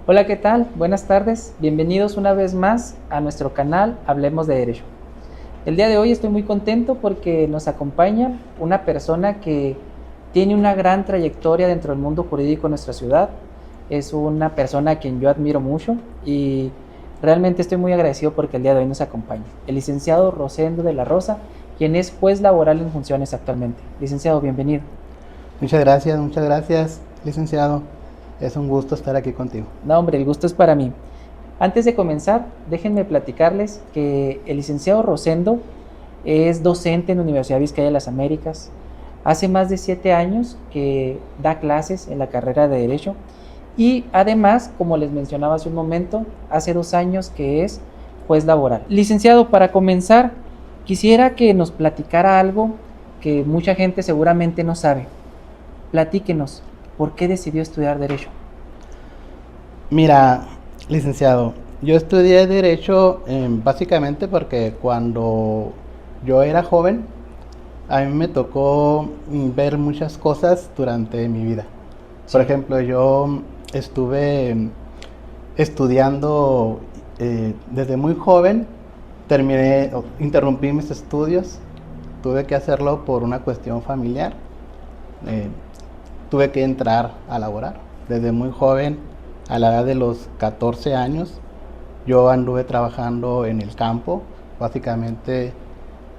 Hola, ¿qué tal? Buenas tardes. Bienvenidos una vez más a nuestro canal Hablemos de Derecho. El día de hoy estoy muy contento porque nos acompaña una persona que tiene una gran trayectoria dentro del mundo jurídico en nuestra ciudad. Es una persona a quien yo admiro mucho y realmente estoy muy agradecido porque el día de hoy nos acompaña. El licenciado Rosendo de la Rosa, quien es juez laboral en funciones actualmente. Licenciado, bienvenido. Muchas gracias, licenciado. Es un gusto estar aquí contigo. No, hombre, el gusto es para mí. Antes de comenzar, déjenme platicarles que el licenciado Rosendo es docente en la Universidad Vizcaya de las Américas. Hace más de 7 años que da clases en la carrera de Derecho y además, como les mencionaba hace un momento, hace 2 años que es juez laboral. Licenciado, para comenzar, quisiera que nos platicara algo que mucha gente seguramente no sabe. Platíquenos, ¿por qué decidió estudiar Derecho? Mira, licenciado, yo estudié Derecho básicamente porque cuando yo era joven, a mí me tocó ver muchas cosas durante mi vida. Por ejemplo, yo estuve estudiando desde muy joven, interrumpí mis estudios, tuve que hacerlo por una cuestión familiar. eh, Tuve que entrar a laborar. Desde muy joven, a la edad de los 14 años, yo anduve trabajando en el campo, básicamente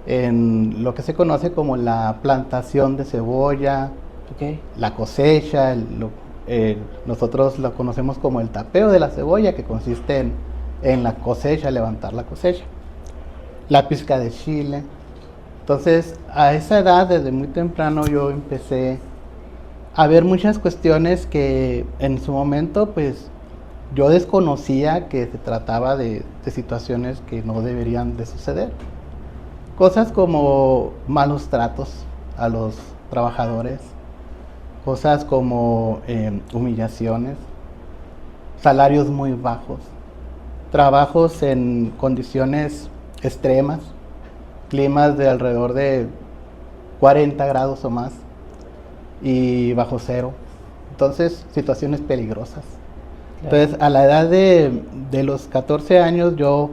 en lo que se conoce como la plantación de cebolla, Okay. la cosecha, nosotros lo conocemos como el tapeo de la cebolla, que consiste en la cosecha, levantar la cosecha, la pizca de chile. Entonces, a esa edad, desde muy temprano, yo empecé a ver muchas cuestiones que en su momento, pues, yo desconocía que se trataba de situaciones que no deberían de suceder. Cosas como malos tratos a los trabajadores, cosas como humillaciones, salarios muy bajos, trabajos en condiciones extremas, climas de alrededor de 40 grados o más y bajo cero. Entonces, situaciones peligrosas. Claro. Entonces, a la edad de los 14 años, yo,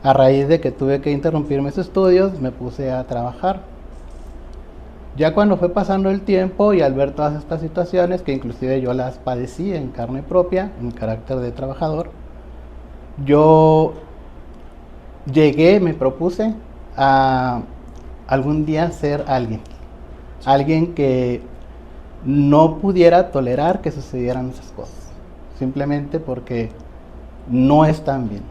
a raíz de que tuve que interrumpir mis estudios, me puse a trabajar. Ya cuando fue pasando el tiempo y al ver todas estas situaciones, que inclusive yo las padecí en carne propia, en carácter de trabajador, yo me propuse a algún día ser alguien que no pudiera tolerar que sucedieran esas cosas, simplemente porque no están bien.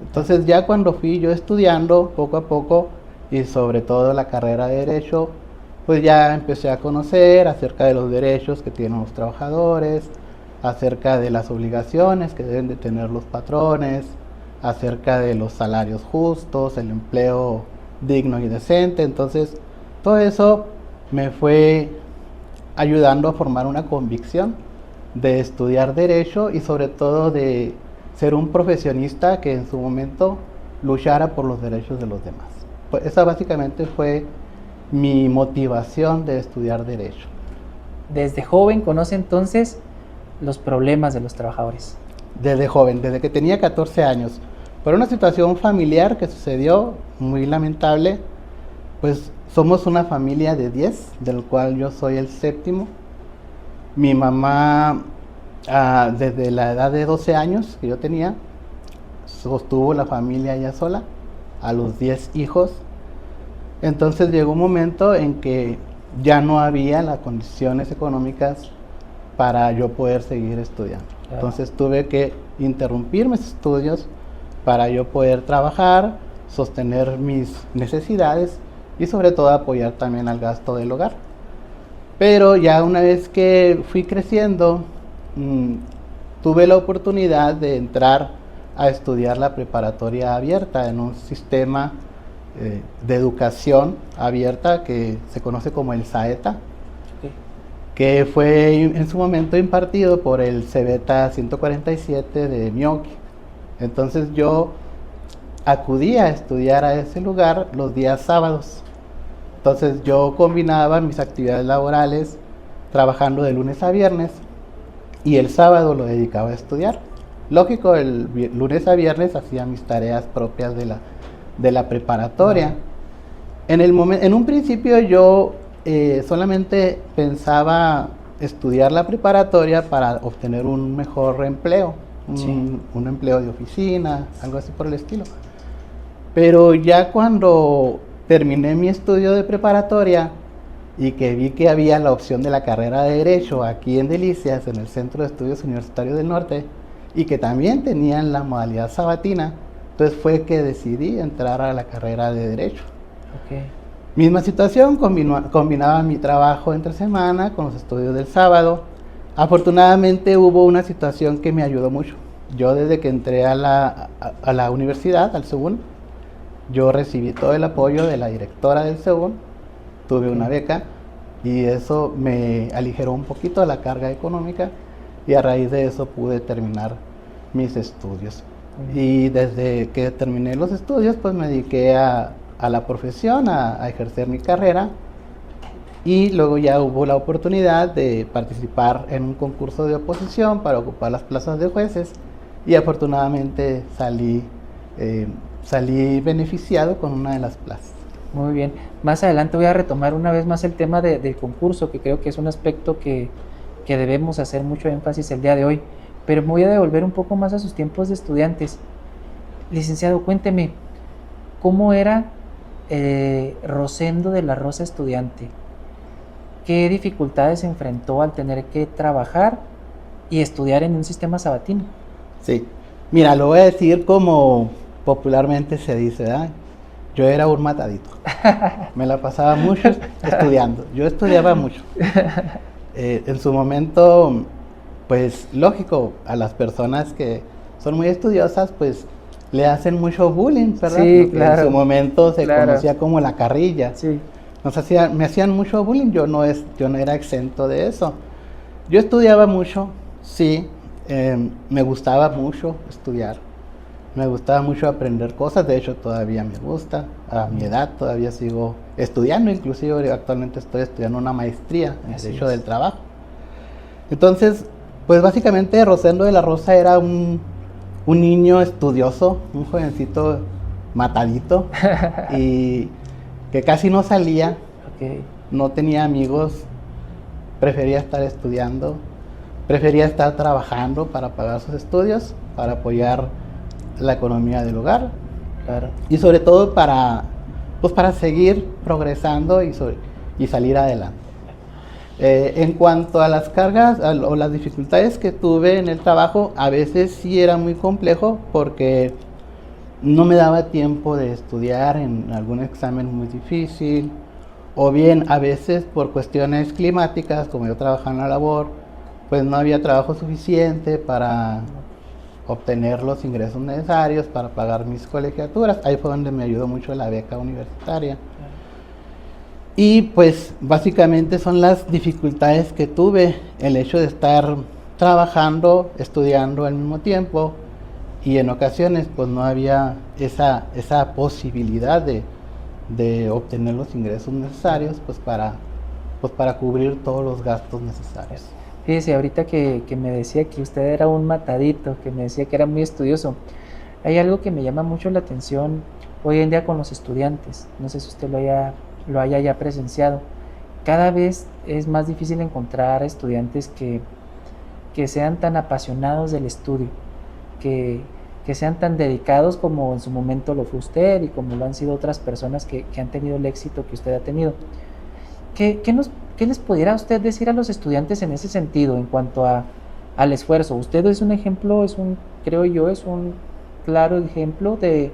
Entonces ya cuando fui yo estudiando poco a poco y sobre todo la carrera de Derecho, pues ya empecé a conocer acerca de los derechos que tienen los trabajadores, acerca de las obligaciones que deben de tener los patrones, acerca de los salarios justos, el empleo digno y decente. Entonces todo eso me fue ayudando a formar una convicción de estudiar Derecho y sobre todo de ser un profesionista que en su momento luchara por los derechos de los demás. Pues esa básicamente fue mi motivación de estudiar Derecho. Desde joven conoce entonces los problemas de los trabajadores. Desde joven, desde que tenía 14 años. Por una situación familiar que sucedió, muy lamentable, pues somos una familia de 10, del cual yo soy el séptimo. Mi mamá, desde la edad de 12 años que yo tenía, sostuvo la familia ella sola, a los 10 hijos. Entonces llegó un momento en que ya no había las condiciones económicas para yo poder seguir estudiando. Claro. Entonces tuve que interrumpir mis estudios para yo poder trabajar, sostener mis necesidades y sobre todo apoyar también al gasto del hogar. Pero ya una vez que fui creciendo, tuve la oportunidad de entrar a estudiar la preparatoria abierta en un sistema de educación abierta que se conoce como el SAETA, Okay. que fue en su momento impartido por el CEBETA 147 de Mioqui. Entonces yo acudí a estudiar a ese lugar los días sábados. Entonces yo combinaba mis actividades laborales trabajando de lunes a viernes y el sábado lo dedicaba a estudiar. Lógico, lunes a viernes hacía mis tareas propias de la preparatoria. En un principio yo solamente pensaba estudiar la preparatoria para obtener un mejor empleo, un empleo de oficina, algo así por el estilo. Pero ya cuando terminé mi estudio de preparatoria y que vi que había la opción de la carrera de Derecho aquí en Delicias, en el Centro de Estudios Universitarios del Norte, y que también tenían la modalidad sabatina, entonces fue que decidí entrar a la carrera de Derecho. Okay. Misma situación, combinaba mi trabajo entre semana con los estudios del sábado. Afortunadamente hubo una situación que me ayudó mucho. Yo desde que entré a la universidad, al SEGUN, yo recibí todo el apoyo de la directora del SEGUN, tuve una beca y eso me aligeró un poquito la carga económica y a raíz de eso pude terminar mis estudios. Y desde que terminé los estudios pues me dediqué a la profesión, a ejercer mi carrera y luego ya hubo la oportunidad de participar en un concurso de oposición para ocupar las plazas de jueces y afortunadamente salí beneficiado con una de las plazas. Muy bien, más adelante voy a retomar una vez más el tema del concurso, que creo que es un aspecto que debemos hacer mucho énfasis el día de hoy, pero me voy a devolver un poco más a sus tiempos de estudiantes. Licenciado, cuénteme, ¿cómo era Rosendo de la Rosa estudiante? ¿Qué dificultades enfrentó al tener que trabajar y estudiar en un sistema sabatino? Sí, mira, lo voy a decir como popularmente se dice, ¿verdad? Yo era un matadito. Me la pasaba mucho estudiando. Yo estudiaba mucho. En su momento, pues lógico, a las personas que son muy estudiosas, pues le hacen mucho bullying, ¿verdad? Sí, claro. En su momento se conocía como la carrilla. Sí. Me hacían mucho bullying, yo no era exento de eso. Yo estudiaba mucho, sí, me gustaba mucho estudiar. Me gustaba mucho aprender cosas, de hecho todavía me gusta, a mi edad todavía sigo estudiando, inclusive actualmente estoy estudiando una maestría en Derecho del Trabajo. Entonces, pues básicamente Rosendo de la Rosa era un niño estudioso, un jovencito matadito y que casi no salía, no tenía amigos, prefería estar estudiando, prefería estar trabajando para pagar sus estudios, para apoyar la economía del hogar, claro, y sobre todo para seguir progresando y salir adelante. En cuanto a las cargas o las dificultades que tuve en el trabajo, a veces sí era muy complejo porque no me daba tiempo de estudiar en algún examen muy difícil, o bien a veces por cuestiones climáticas, como yo trabajaba en la labor, pues no había trabajo suficiente para obtener los ingresos necesarios para pagar mis colegiaturas. Ahí fue donde me ayudó mucho la beca universitaria. Y pues básicamente son las dificultades que tuve, el hecho de estar trabajando, estudiando al mismo tiempo, y en ocasiones pues no había esa posibilidad de obtener los ingresos necesarios pues para cubrir todos los gastos necesarios. Fíjese, ahorita que me decía que usted era un matadito, que me decía que era muy estudioso, hay algo que me llama mucho la atención hoy en día con los estudiantes. No sé si usted lo haya ya presenciado. Cada vez es más difícil encontrar estudiantes que sean tan apasionados del estudio, que sean tan dedicados como en su momento lo fue usted y como lo han sido otras personas que han tenido el éxito que usted ha tenido. ¿Qué les pudiera usted decir a los estudiantes en ese sentido, en cuanto al esfuerzo? Usted es un ejemplo, creo yo, es un claro ejemplo de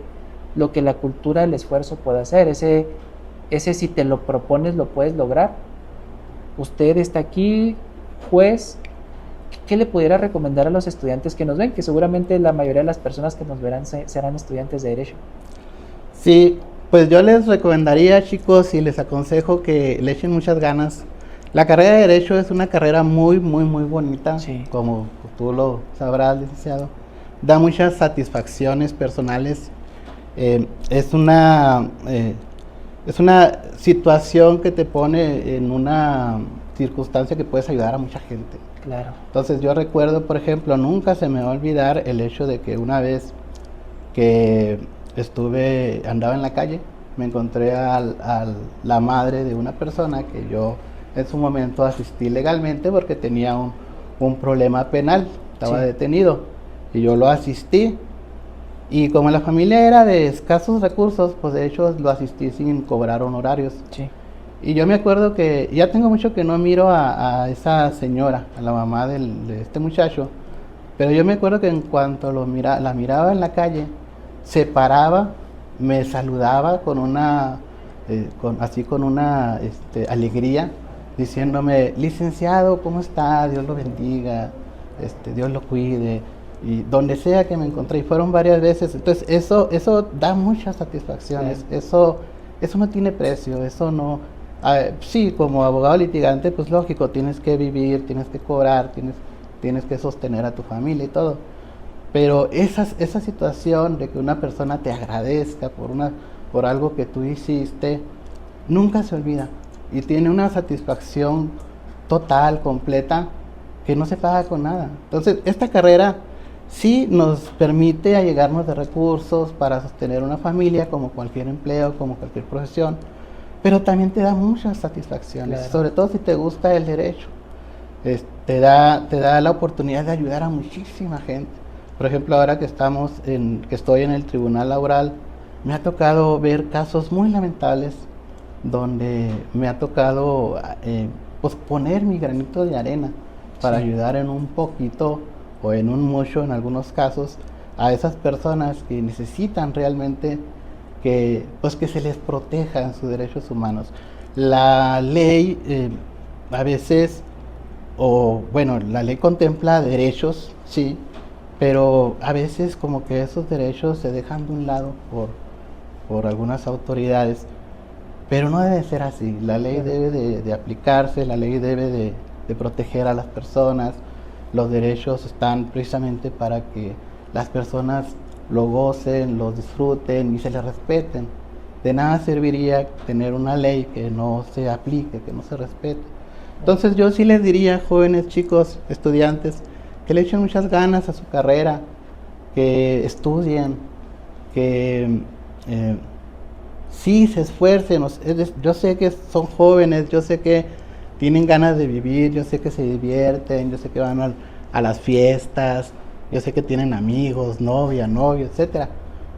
lo que la cultura del esfuerzo puede hacer. Ese si te lo propones, lo puedes lograr. Usted está aquí, juez. ¿Qué le pudiera recomendar a los estudiantes que nos ven? Que seguramente la mayoría de las personas que nos verán serán estudiantes de Derecho. Sí, pues yo les recomendaría, chicos, y les aconsejo que le echen muchas ganas. La carrera de Derecho es una carrera muy, muy, muy bonita, sí, como tú lo sabrás, licenciado. Da muchas satisfacciones personales. Es una situación que te pone en una circunstancia que puedes ayudar a mucha gente. Claro. Entonces yo recuerdo, por ejemplo, nunca se me va a olvidar el hecho de que una vez que andaba en la calle, me encontré a la madre de una persona que yo en su momento asistí legalmente porque tenía un problema penal, estaba Sí. detenido, y yo lo asistí, y como la familia era de escasos recursos, pues de hecho lo asistí sin cobrar honorarios. Sí. Y yo me acuerdo que ya tengo mucho que no miro a esa señora, a la mamá de este muchacho, pero yo me acuerdo que en cuanto la miraba en la calle, se paraba, me saludaba con una alegría, diciéndome: licenciado, ¿cómo está? Dios lo bendiga, Dios lo cuide, y donde sea que me encontré, y fueron varias veces. Entonces eso da muchas satisfacciones, Sí. eso no tiene precio, eso no. Sí, como abogado litigante, pues lógico, tienes que vivir, tienes que cobrar, tienes que sostener a tu familia y todo. Pero esa situación de que una persona te agradezca por algo que tú hiciste, nunca se olvida. Y tiene una satisfacción total, completa, que no se paga con nada. Entonces, esta carrera sí nos permite allegarnos de recursos para sostener una familia, como cualquier empleo, como cualquier profesión, pero también te da muchas satisfacciones, Claro. sobre todo si te gusta el derecho. Te da la oportunidad de ayudar a muchísima gente. Por ejemplo, ahora que estoy en el tribunal laboral, me ha tocado ver casos muy lamentables donde me ha tocado pues poner mi granito de arena para Sí. ayudar en un poquito o en un mucho, en algunos casos, a esas personas que necesitan realmente que se les protejan sus derechos humanos. La ley a veces, la ley contempla derechos, sí, pero a veces como que esos derechos se dejan de un lado por algunas autoridades, pero no debe ser así. La ley Claro. debe de aplicarse, la ley debe de proteger a las personas. Los derechos están precisamente para que las personas lo gocen, lo disfruten y se les respeten. De nada serviría tener una ley que no se aplique, que no se respete. Entonces yo sí les diría, jóvenes, chicos, estudiantes, que le echen muchas ganas a su carrera, que estudien, que sí se esfuercen. Yo sé que son jóvenes, yo sé que tienen ganas de vivir, yo sé que se divierten, yo sé que van a las fiestas, yo sé que tienen amigos, novia, novio, etcétera.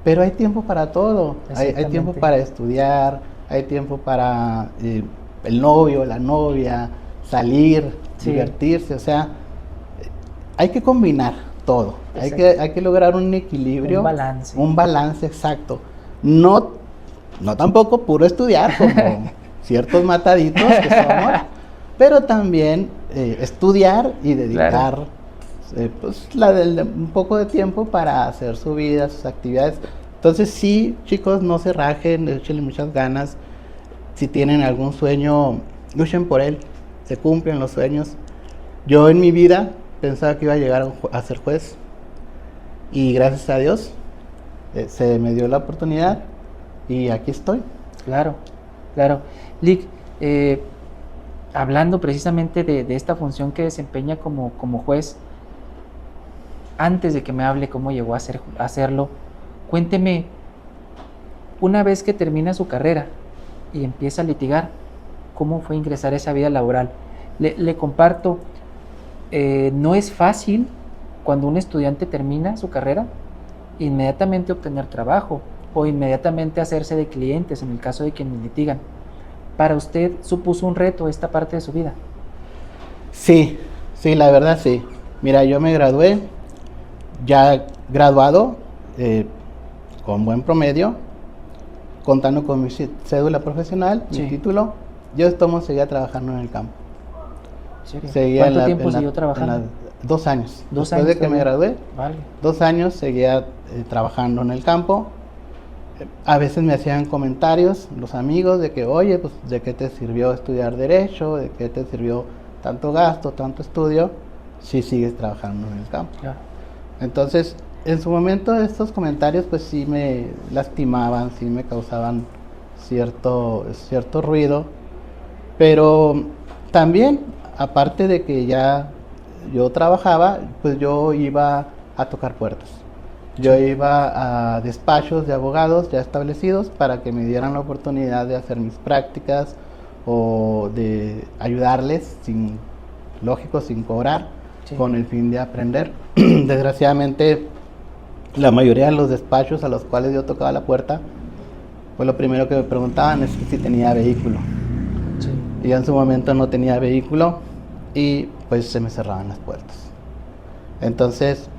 Pero hay tiempo para todo. Hay tiempo para estudiar, hay tiempo para el novio, la novia, salir, Sí. divertirse. O sea, hay que combinar todo. Hay que lograr un equilibrio. Un balance. Un balance exacto. No tampoco puro estudiar como ciertos mataditos que somos, pero también estudiar y dedicar Claro. Un poco de tiempo para hacer su vida, sus actividades. Entonces sí, chicos, no se rajen, échenle muchas ganas. Si tienen algún sueño, luchen por él, se cumplen los sueños. Yo en mi vida pensaba que iba a llegar a ser juez, y gracias a Dios se me dio la oportunidad y aquí estoy. Claro, claro. Lic, hablando precisamente de esta función que desempeña como juez, antes de que me hable cómo llegó a hacerlo, cuénteme, una vez que termina su carrera y empieza a litigar, ¿cómo fue ingresar a esa vida laboral? Le comparto, no es fácil cuando un estudiante termina su carrera inmediatamente obtener trabajo o inmediatamente hacerse de clientes en el caso de quienes litigan. ¿Para usted supuso un reto esta parte de su vida? Sí, la verdad sí. Mira, yo me gradué, ya graduado, con buen promedio, contando con mi cédula profesional, Sí. mi título. Yo seguía trabajando en el campo. ¿En serio? ¿Cuánto tiempo siguió trabajando? 2 años. 2 Después años de que me gradué, Vale. 2 años seguía trabajando en el campo. A veces me hacían comentarios los amigos de que, oye, pues, ¿de qué te sirvió estudiar derecho? ¿De qué te sirvió tanto gasto, tanto estudio, si sigues trabajando en el campo? Claro. Entonces, en su momento estos comentarios pues sí me lastimaban, sí me causaban cierto ruido, pero también, aparte de que ya yo trabajaba, pues yo iba a tocar puertas. Yo iba a despachos de abogados ya establecidos para que me dieran la oportunidad de hacer mis prácticas o de ayudarles sin cobrar, Sí. con el fin de aprender. Desgraciadamente, la mayoría de los despachos a los cuales yo tocaba la puerta, pues lo primero que me preguntaban es que si tenía vehículo. Sí. Y yo en su momento no tenía vehículo y pues se me cerraban las puertas. Entonces,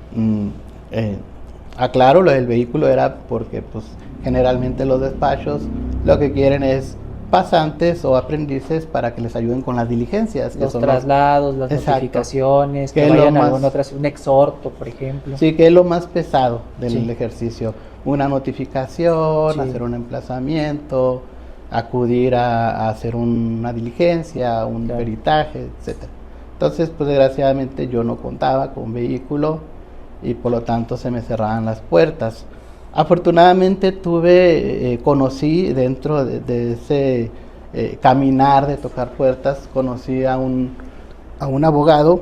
aclaro, lo del vehículo era porque pues generalmente los despachos lo que quieren es pasantes o aprendices para que les ayuden con las diligencias. Los traslados, las Exacto. notificaciones, Que que es lo vayan a más- alguna otra, un exhorto, por ejemplo. Sí, que es lo más pesado del Sí. ejercicio. Una notificación, Sí. hacer un emplazamiento, acudir a hacer una diligencia, un Claro. peritaje, etcétera. Entonces, pues desgraciadamente yo no contaba con vehículo y por lo tanto se me cerraban las puertas. Afortunadamente conocí dentro de ese caminar de tocar puertas, conocí a un abogado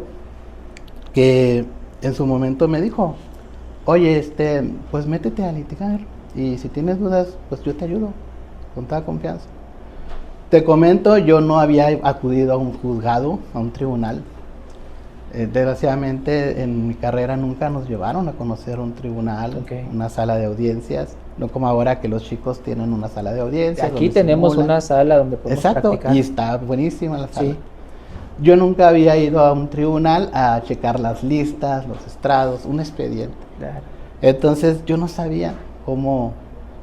que en su momento me dijo: oye, pues métete a litigar y si tienes dudas, pues yo te ayudo, con toda confianza. Te comento, yo no había acudido a un juzgado, a un tribunal. Desgraciadamente en mi carrera nunca nos llevaron a conocer un tribunal, Okay. una sala de audiencias, no como ahora que los chicos tienen una sala de audiencias. Aquí donde tenemos simulan. una sala donde podemos Exacto, practicar. y está buenísima la sala. Sí. Yo nunca había ido a un tribunal a checar las listas, los estrados, un expediente. Claro. Entonces yo no sabía cómo.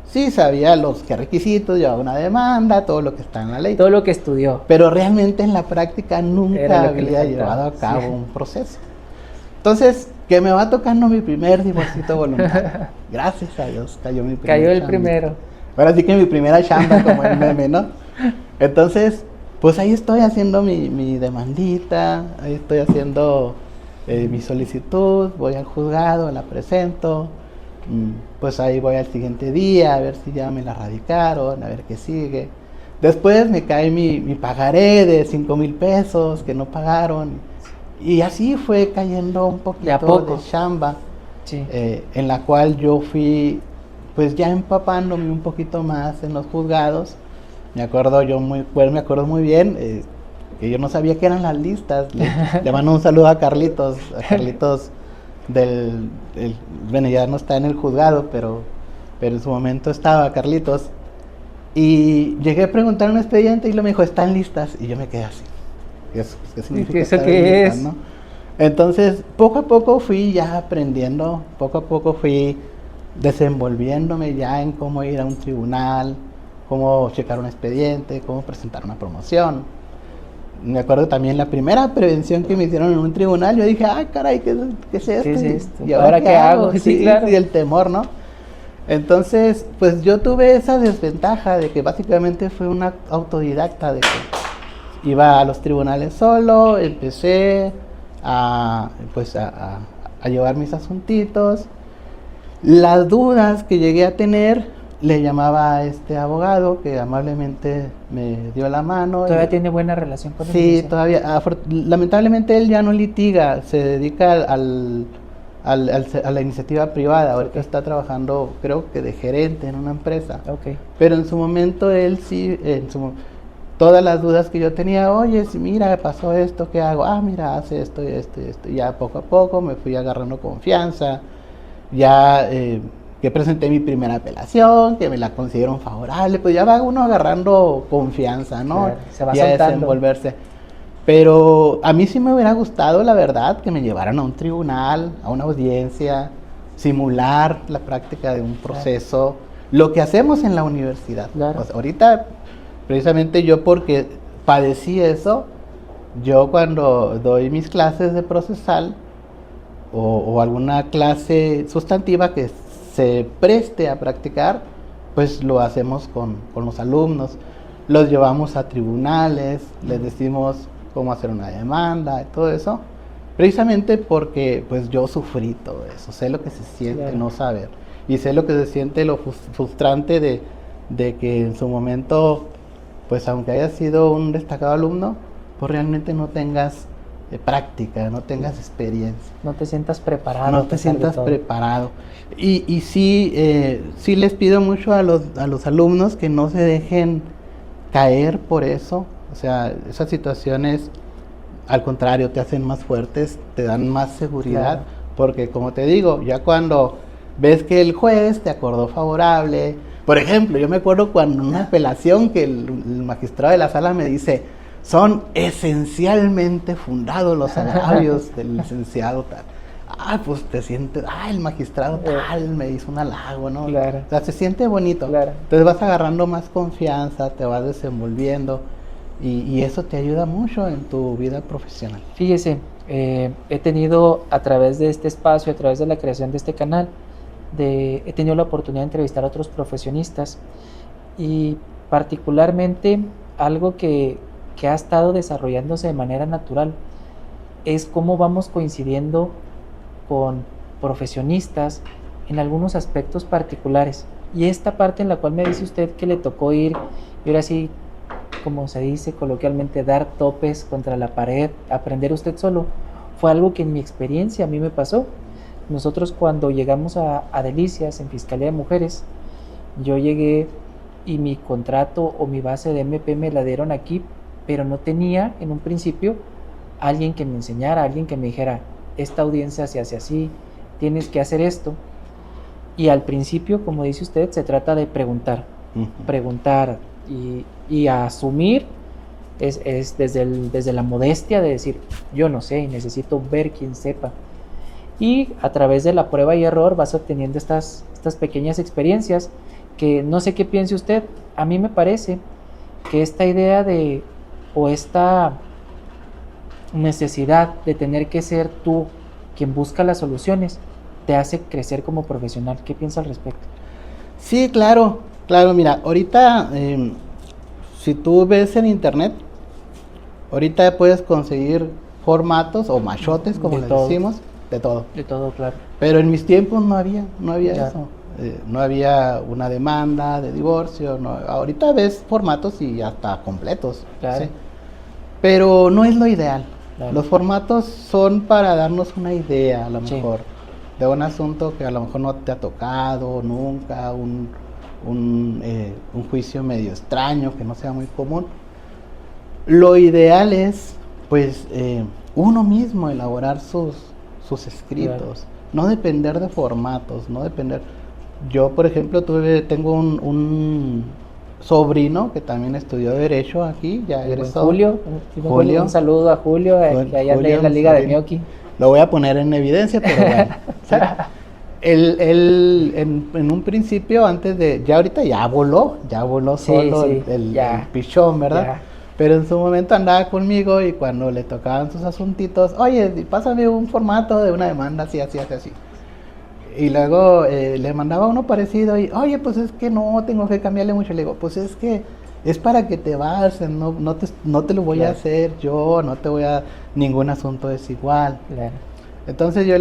Sí, sabía los qué requisitos, llevaba una demanda, todo lo que está en la ley. Todo lo que estudió. Pero realmente en la práctica nunca Era lo que le había faltaba, llevado a cabo sí. un proceso. Entonces, que me va tocando mi primer divorcito voluntario. Gracias a Dios, cayó mi primer Cayó el chamba. primero. Ahora sí que mi primera chamba, como el meme, ¿no? Entonces, pues ahí estoy haciendo mi demandita, ahí estoy haciendo mi solicitud, voy al juzgado, la presento, pues ahí voy al siguiente día a ver si ya me la radicaron, a ver qué sigue. Después me cae mi pagaré de 5,000 pesos que no pagaron. Y así fue cayendo un De a poquito poco. de chamba, Sí. en la cual yo fui pues ya empapándome un poquito más en los juzgados. Me acuerdo muy bien que yo no sabía qué eran las listas. Le mando un saludo a Carlitos bueno, ya no está en el juzgado, pero en su momento estaba Carlitos. Y llegué a preguntar un expediente y luego me dijo: están listas. Y yo me quedé así. ¿Qué significa ¿Eso estar qué listas, es? no? Entonces, poco a poco fui ya aprendiendo, poco a poco fui desenvolviéndome ya en cómo ir a un tribunal, cómo checar un expediente, cómo presentar una promoción. Me acuerdo también la primera prevención que me hicieron en un tribunal, yo dije: ah, caray, ¿qué es esto? ¿Qué es esto? ¿Y ¿Ahora qué hago? Sí, claro. Y el temor, ¿no? Entonces, pues yo tuve esa desventaja de que básicamente fue una autodidacta, de que iba a los tribunales solo, empecé a llevar mis asuntitos. Las dudas que llegué a tener, le llamaba a este abogado que amablemente me dio la mano. ¿Todavía tiene buena relación con él? Sí, todavía. Lamentablemente él ya no litiga, se dedica a la iniciativa privada. Ahorita está trabajando, creo que de gerente en una empresa. Ok. Pero en su momento él sí, todas las dudas que yo tenía: oye, si mira, pasó esto, ¿qué hago? Ah, mira, hace esto y esto y esto. Y ya poco a poco me fui agarrando confianza. Ya que presenté mi primera apelación, que me la consideraron favorable, pues ya va uno agarrando confianza, ¿no? Claro, se va y a soltando. desenvolverse. Pero a mí sí me hubiera gustado, la verdad, que me llevaran a un tribunal, a una audiencia, simular la práctica de un proceso, lo que hacemos en la universidad. Claro. Pues ahorita, precisamente yo, porque padecí eso, yo cuando doy mis clases de procesal o alguna clase sustantiva que se preste a practicar, pues lo hacemos con los alumnos. Los llevamos a tribunales, les decimos cómo hacer una demanda y todo eso, precisamente porque pues yo sufrí todo eso, sé lo que se siente, claro, no saber, y sé lo que se siente, lo frustrante de que en su momento, pues aunque hayas sido un destacado alumno, pues realmente no tengas práctica, no tengas experiencia. No te sientas preparado. No te sientas preparado. Y sí les pido mucho a los alumnos que no se dejen caer por eso. O sea, esas situaciones, al contrario, te hacen más fuertes, te dan más seguridad. Claro. Porque como te digo, ya cuando ves que el juez te acordó favorable. Por ejemplo, yo me acuerdo cuando en una apelación que el magistrado de la sala me dice, son esencialmente fundados los agravios del licenciado tal. Pues te sientes, el magistrado tal me hizo un halago, ¿no? Claro. O sea, se siente bonito. Claro. Entonces vas agarrando más confianza, te vas desenvolviendo y eso te ayuda mucho en tu vida profesional. Fíjese, he tenido a través de este espacio, a través de la creación de este canal, he tenido la oportunidad de entrevistar a otros profesionistas y particularmente algo que ha estado desarrollándose de manera natural es cómo vamos coincidiendo con profesionistas en algunos aspectos particulares. Y esta parte en la cual me dice usted que le tocó ir, y ahora sí, como se dice coloquialmente, dar topes contra la pared, aprender usted solo, fue algo que en mi experiencia a mí me pasó. Nosotros cuando llegamos a Delicias en Fiscalía de Mujeres, yo llegué y mi contrato o mi base de MP me la dieron aquí, pero no tenía en un principio alguien que me enseñara, alguien que me dijera, esta audiencia se hace así, tienes que hacer esto. Y al principio, como dice usted, se trata de preguntar, preguntar y asumir es desde la modestia de decir, yo no sé y necesito ver quién sepa. Y a través de la prueba y error vas obteniendo estas pequeñas experiencias que no sé qué piense usted. A mí me parece que esta idea o esta necesidad de tener que ser tú quien busca las soluciones te hace crecer como profesional. ¿Qué piensa al respecto? Sí, claro, mira, ahorita si tú ves en internet, ahorita puedes conseguir formatos o machotes, como les decimos, de todo. De todo, claro. Pero en mis tiempos no había eso. No había una demanda de divorcio. No. Ahorita ves formatos y hasta completos. Claro. ¿Sí? Pero no es lo ideal. Claro. Los formatos son para darnos una idea, a lo mejor, de un asunto que a lo mejor no te ha tocado nunca, un juicio medio extraño, que no sea muy común. Lo ideal es, pues, uno mismo elaborar sus escritos, claro. No depender de formatos, no depender. Yo, por ejemplo, tengo un sobrino que también estudió Derecho aquí, ya egresó. Julio, un saludo a Julio, que allá anda en la Liga de Mioki. Lo voy a poner en evidencia, pero bueno. ¿Sí? Él en un principio, ya ahorita ya voló solo el pichón, ¿verdad? Ya. Pero en su momento andaba conmigo y cuando le tocaban sus asuntitos, oye, pásame un formato de una demanda así. Y luego le mandaba uno parecido y, oye, pues es que no, tengo que cambiarle mucho. Le digo, pues es que es para que te basen, no te lo voy a hacer yo, no te voy a, ningún asunto es igual. Claro. Entonces yo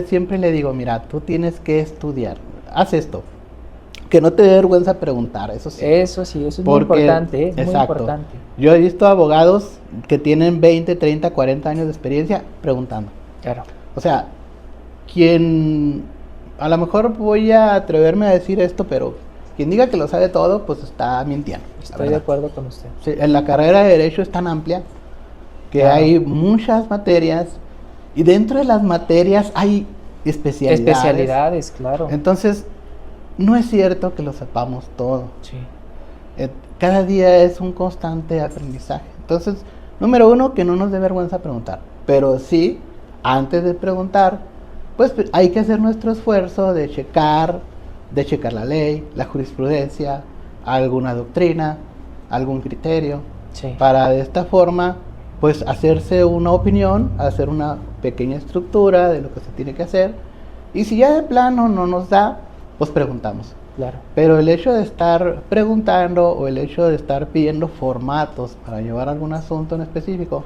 siempre le digo, mira, tú tienes que estudiar, haz esto. Que no te dé vergüenza preguntar, eso sí. Eso es muy importante, es muy importante. Yo he visto abogados que tienen 20, 30, 40 años de experiencia preguntando. Claro. O sea, a lo mejor voy a atreverme a decir esto, pero quien diga que lo sabe todo, pues está mintiendo. Estoy de acuerdo con usted. Sí, en la carrera de Derecho es tan amplia que hay muchas materias y dentro de las materias hay especialidades. Claro. Entonces, no es cierto que lo sepamos todo. Sí. Cada día es un constante aprendizaje. Entonces, número uno, que no nos dé vergüenza preguntar. Pero sí, antes de preguntar, pues hay que hacer nuestro esfuerzo de checar la ley, la jurisprudencia, alguna doctrina, algún criterio, para de esta forma, pues hacerse una opinión, hacer una pequeña estructura de lo que se tiene que hacer. Y si ya de plano no nos da, pues preguntamos. Claro. Pero el hecho de estar preguntando o el hecho de estar pidiendo formatos para llevar algún asunto en específico,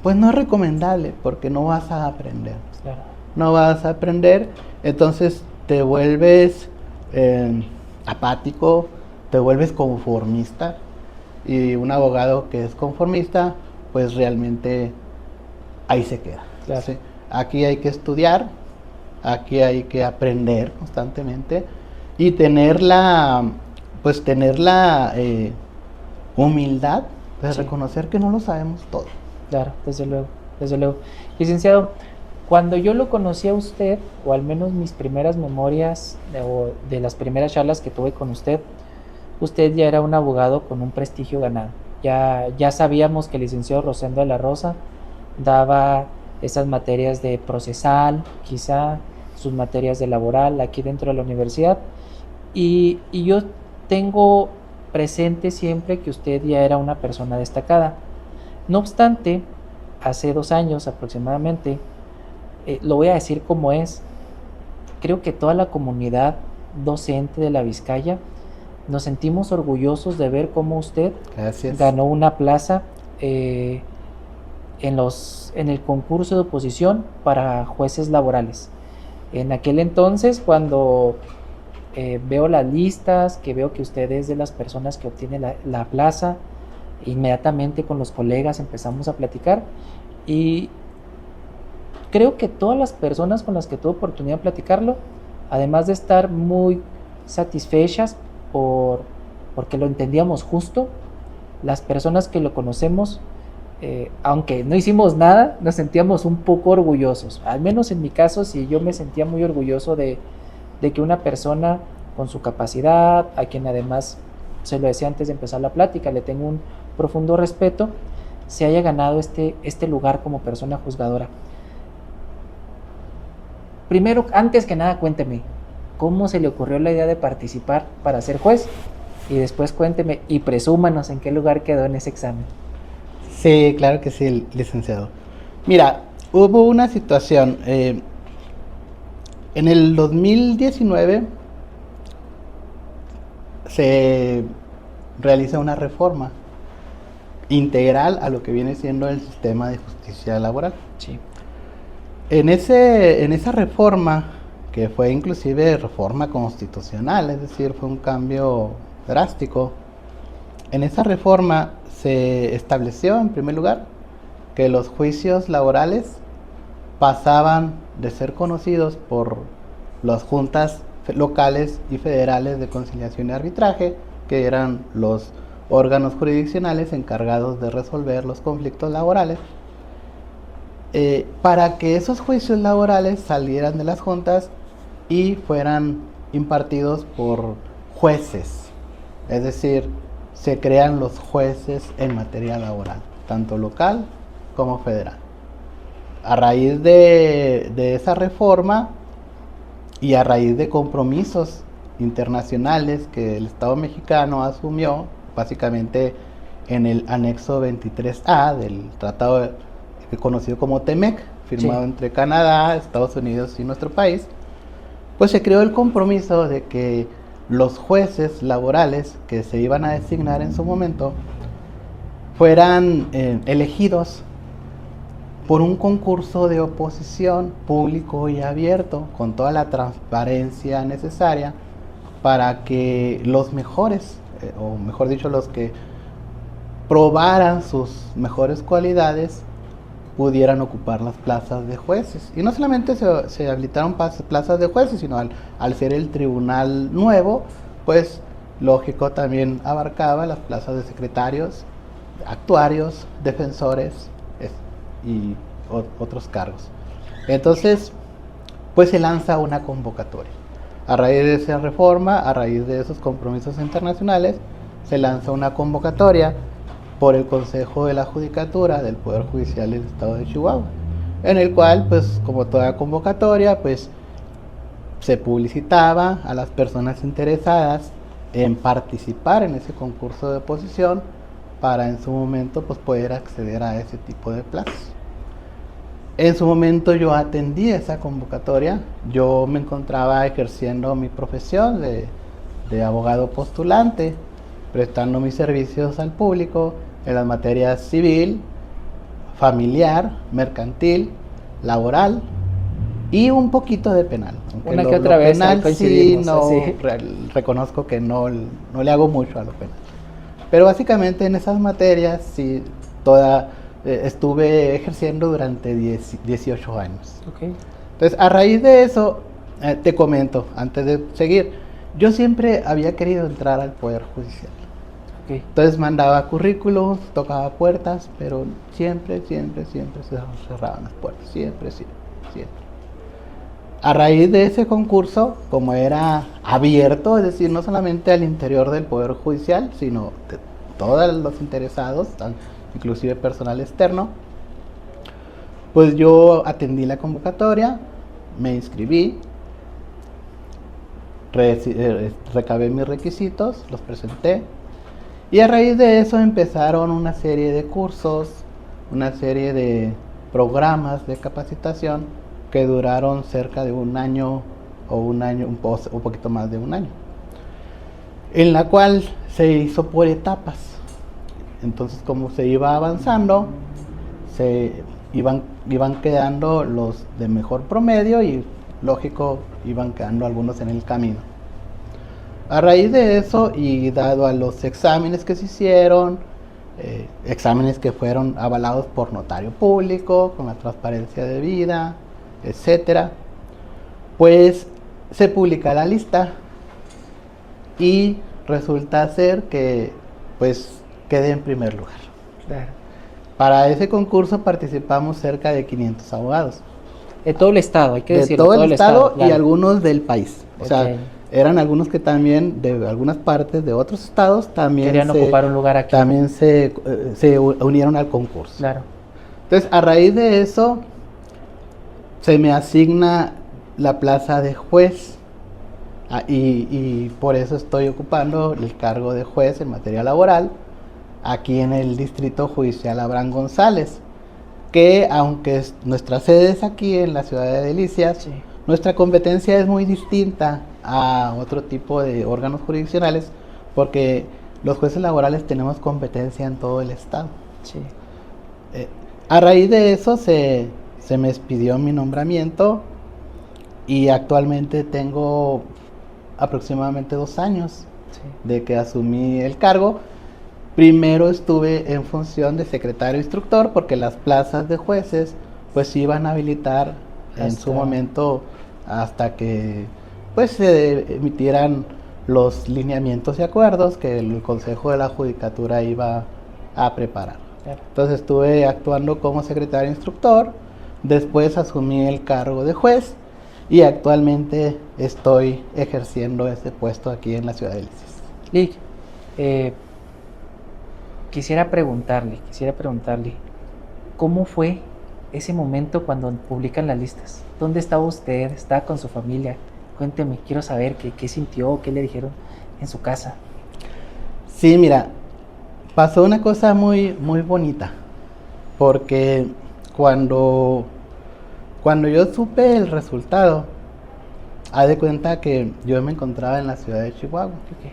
pues no es recomendable porque no vas a aprender. Claro. No vas a aprender, entonces te vuelves apático, te vuelves conformista y un abogado que es conformista, pues realmente ahí se queda. Claro. ¿Sí? Aquí hay que estudiar, aquí hay que aprender constantemente y tener la humildad de Sí. reconocer que no lo sabemos todo. Claro, desde luego, desde luego. Licenciado, cuando yo lo conocí a usted, o al menos mis primeras memorias o de las primeras charlas que tuve con usted ya era un abogado con un prestigio ganado. Ya sabíamos que el licenciado Rosendo de la Rosa daba esas materias de procesal, quizá sus materias de laboral aquí dentro de la universidad, y yo tengo presente siempre que usted ya era una persona destacada. No obstante, hace 2 años aproximadamente, lo voy a decir como es, creo que toda la comunidad docente de la Vizcaya nos sentimos orgullosos de ver cómo usted Gracias. ganó una plaza en el concurso de oposición para jueces laborales. En aquel entonces, cuando veo las listas, que veo que usted es de las personas que obtiene la plaza, inmediatamente con los colegas empezamos a platicar, y creo que todas las personas con las que tuve oportunidad de platicarlo, además de estar muy satisfechas porque lo entendíamos justo, las personas que lo conocemos, aunque no hicimos nada, nos sentíamos un poco orgullosos. Al menos en mi caso, sí, yo me sentía muy orgulloso de que una persona con su capacidad, a quien además, se lo decía antes de empezar la plática, le tengo un profundo respeto, se haya ganado este lugar como persona juzgadora. Primero, antes que nada, cuénteme, ¿cómo se le ocurrió la idea de participar para ser juez? Y después cuénteme y presúmanos en qué lugar quedó en ese examen. Sí, claro que sí, licenciado. Mira, hubo una situación. En el 2019 se realiza una reforma integral a lo que viene siendo el sistema de justicia laboral. Sí. En esa reforma, que fue inclusive reforma constitucional, es decir, fue un cambio drástico, en esa reforma se estableció, en primer lugar, que los juicios laborales pasaban de ser conocidos por las juntas locales y federales de conciliación y arbitraje, que eran los órganos jurisdiccionales encargados de resolver los conflictos laborales, para que esos juicios laborales salieran de las juntas y fueran impartidos por jueces. Es decir, se crean los jueces en materia laboral, tanto local como federal. A raíz de esa reforma y a raíz de compromisos internacionales que el Estado mexicano asumió, básicamente en el anexo 23A del tratado conocido como TEMEC, firmado entre Canadá, Estados Unidos y nuestro país, pues se creó el compromiso de que los jueces laborales que se iban a designar en su momento fueran elegidos por un concurso de oposición público y abierto, con toda la transparencia necesaria para que los mejores, o mejor dicho, los que probaran sus mejores cualidades, pudieran ocupar las plazas de jueces. Y no solamente se habilitaron plazas de jueces, sino al ser el tribunal nuevo, pues lógico también abarcaba las plazas de secretarios, actuarios, defensores y otros cargos. Entonces, pues se lanza una convocatoria. A raíz de esa reforma, a raíz de esos compromisos internacionales, se lanza una convocatoria por el Consejo de la Judicatura del Poder Judicial del Estado de Chihuahua, en el cual, pues como toda convocatoria, pues se publicitaba a las personas interesadas en participar en ese concurso de oposición para en su momento pues poder acceder a ese tipo de plazas. En su momento yo atendí esa convocatoria, yo me encontraba ejerciendo mi profesión de abogado postulante, prestando mis servicios al público en las materias civil, familiar, mercantil, laboral y un poquito de penal. Aunque una que otra vez penal sí, reconozco que no le hago mucho a lo penal. Pero básicamente en esas materias sí, estuve ejerciendo durante 18 años. Ok. Entonces, a raíz de eso, te comento, antes de seguir, yo siempre había querido entrar al Poder Judicial. Ok. Entonces mandaba currículos, tocaba puertas, pero siempre se cerraban las puertas, siempre. A raíz de ese concurso, como era abierto, es decir, no solamente al interior del Poder Judicial, sino de todos los interesados, inclusive personal externo, pues yo atendí la convocatoria, me inscribí, recabé mis requisitos, los presenté, y a raíz de eso empezaron una serie de cursos, una serie de programas de capacitación que duraron cerca de un año o un poquito más de un año, en la cual se hizo por etapas. Entonces, como se iba avanzando, se iban quedando los de mejor promedio y, lógico, iban quedando algunos en el camino. A raíz de eso, y dado a los exámenes que se hicieron, exámenes que fueron avalados por notario público, con la transparencia debida, etcétera, pues se publica la lista y resulta ser que pues quedé en primer lugar. Claro. Para ese concurso participamos cerca de 500 abogados. De todo el estado, hay que decirlo. De todo el estado y claro. algunos del país. O sea, eran algunos que también de algunas partes de otros estados también querían ocupar un lugar aquí. También se unieron al concurso. Claro. Entonces, a raíz de eso, se me asigna la plaza de juez y por eso estoy ocupando el cargo de juez en materia laboral aquí en el Distrito Judicial Abraham González, que aunque nuestra sede es aquí en la ciudad de Delicias, sí, nuestra competencia es muy distinta a otro tipo de órganos jurisdiccionales, porque los jueces laborales tenemos competencia en todo el estado. Sí. A raíz de eso se me expidió mi nombramiento y actualmente tengo aproximadamente 2 años, sí, de que asumí el cargo. Primero estuve en función de secretario instructor porque las plazas de jueces pues se iban a habilitar en su momento hasta que pues se emitieran los lineamientos y acuerdos que el Consejo de la Judicatura iba a preparar. Claro. Entonces estuve actuando como secretario instructor, después asumí el cargo de juez y actualmente estoy ejerciendo ese puesto aquí en la ciudad de Delicias. Lic, quisiera preguntarle, ¿cómo fue ese momento cuando publican las listas? ¿Dónde estaba usted? ¿Estaba con su familia? Cuénteme, quiero saber qué sintió, qué le dijeron en su casa. Sí, mira, pasó una cosa muy, muy bonita, porque cuando yo supe el resultado, haz de cuenta que yo me encontraba en la ciudad de Chihuahua. Okay.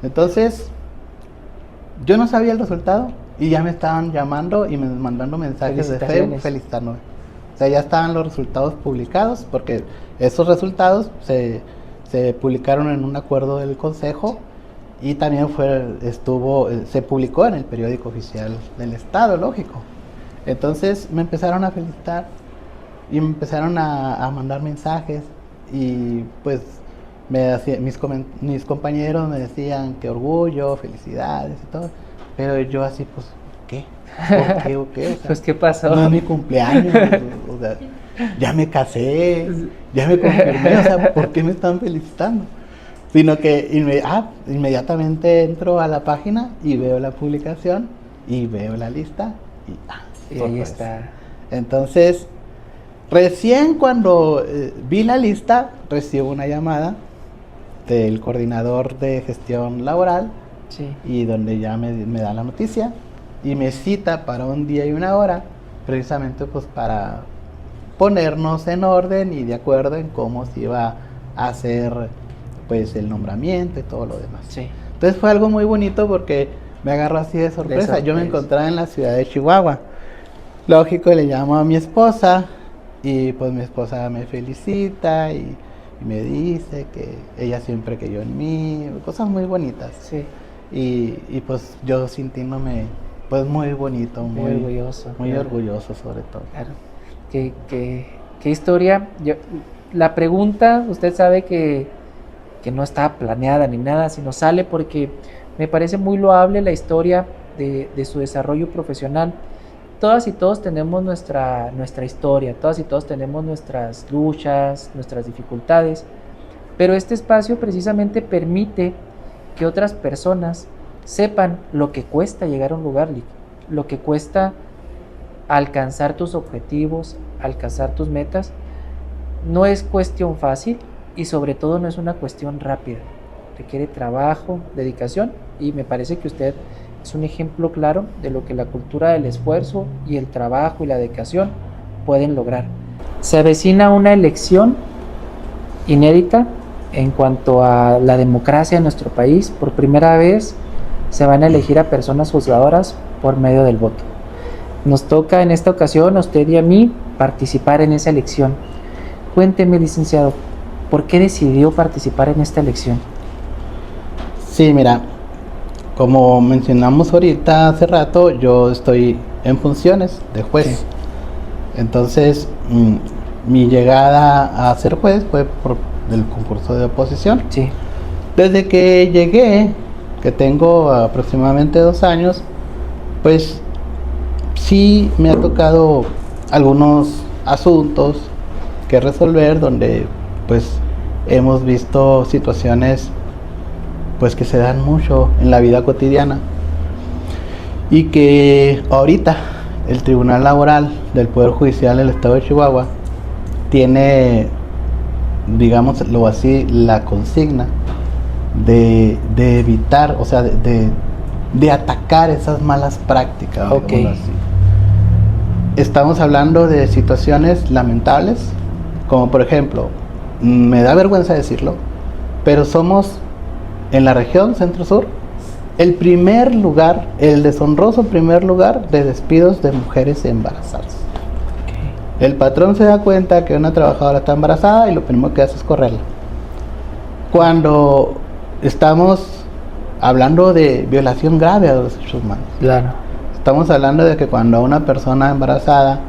Entonces, yo no sabía el resultado y ya me estaban llamando y me mandando mensajes de Facebook felicitándome. O sea, ya estaban los resultados publicados, porque esos resultados se publicaron en un acuerdo del Consejo y también se publicó en el periódico oficial del Estado, lógico. Entonces me empezaron a felicitar y me empezaron a mandar mensajes y pues mis compañeros me decían qué orgullo, felicidades y todo, pero yo así pues, ¿qué? ¿Por qué o qué? O sea, pues ¿qué pasó? No es mi cumpleaños, o sea, ya me casé, ya me confirmé, o sea, ¿por qué me están felicitando? Sino que inmediatamente entro a la página y veo la publicación y veo la lista y ahí está. Entonces, recién cuando vi la lista, recibo una llamada del coordinador de gestión laboral, sí, y donde ya me da la noticia y me cita para un día y una hora, precisamente pues para ponernos en orden y de acuerdo en cómo se iba a hacer pues el nombramiento y todo lo demás. Sí. Entonces fue algo muy bonito porque me agarró así de sorpresa. Yo me encontraba en la ciudad de Chihuahua. Lógico, le llamo a mi esposa y pues mi esposa me felicita y me dice que ella siempre creyó en mí, cosas muy bonitas. Sí. Y pues yo sintiéndome Pues muy bonito, muy orgulloso. Muy claro. orgulloso sobre todo. Claro. ¿Qué historia? La pregunta, usted sabe que no está planeada ni nada, sino sale porque me parece muy loable la historia de su desarrollo profesional. Todas y todos tenemos nuestra historia, todas y todos tenemos nuestras luchas, nuestras dificultades, pero este espacio precisamente permite que otras personas sepan lo que cuesta llegar a un lugar, lo que cuesta alcanzar tus objetivos, alcanzar tus metas. No es cuestión fácil y sobre todo no es una cuestión rápida. Requiere trabajo, dedicación, y me parece que usted es un ejemplo claro de lo que la cultura del esfuerzo y el trabajo y la dedicación pueden lograr. Se avecina una elección inédita en cuanto a la democracia en nuestro país. Por primera vez se van a elegir a personas juzgadoras por medio del voto. Nos toca en esta ocasión a usted y a mí participar en esa elección. Cuénteme, licenciado, ¿por qué decidió participar en esta elección? Sí, mira, como mencionamos ahorita hace rato, yo estoy en funciones de juez. Sí. Entonces, mi llegada a ser juez fue por el concurso de oposición. Sí. Desde que llegué, que tengo aproximadamente 2 años, pues sí me ha tocado algunos asuntos que resolver donde pues hemos visto situaciones pues que se dan mucho en la vida cotidiana y que ahorita el Tribunal Laboral del Poder Judicial del Estado de Chihuahua tiene, digámoslo así, la consigna de evitar, o sea, de atacar esas malas prácticas. Okay. Así. Estamos hablando de situaciones lamentables, como por ejemplo, me da vergüenza decirlo, pero somos en la región centro-sur el primer lugar, el deshonroso primer lugar de despidos de mujeres embarazadas. Okay. El patrón se da cuenta que una trabajadora está embarazada y lo primero que hace es correrla. Cuando estamos hablando de violación grave a los derechos humanos. Claro. Estamos hablando de que cuando una persona embarazada,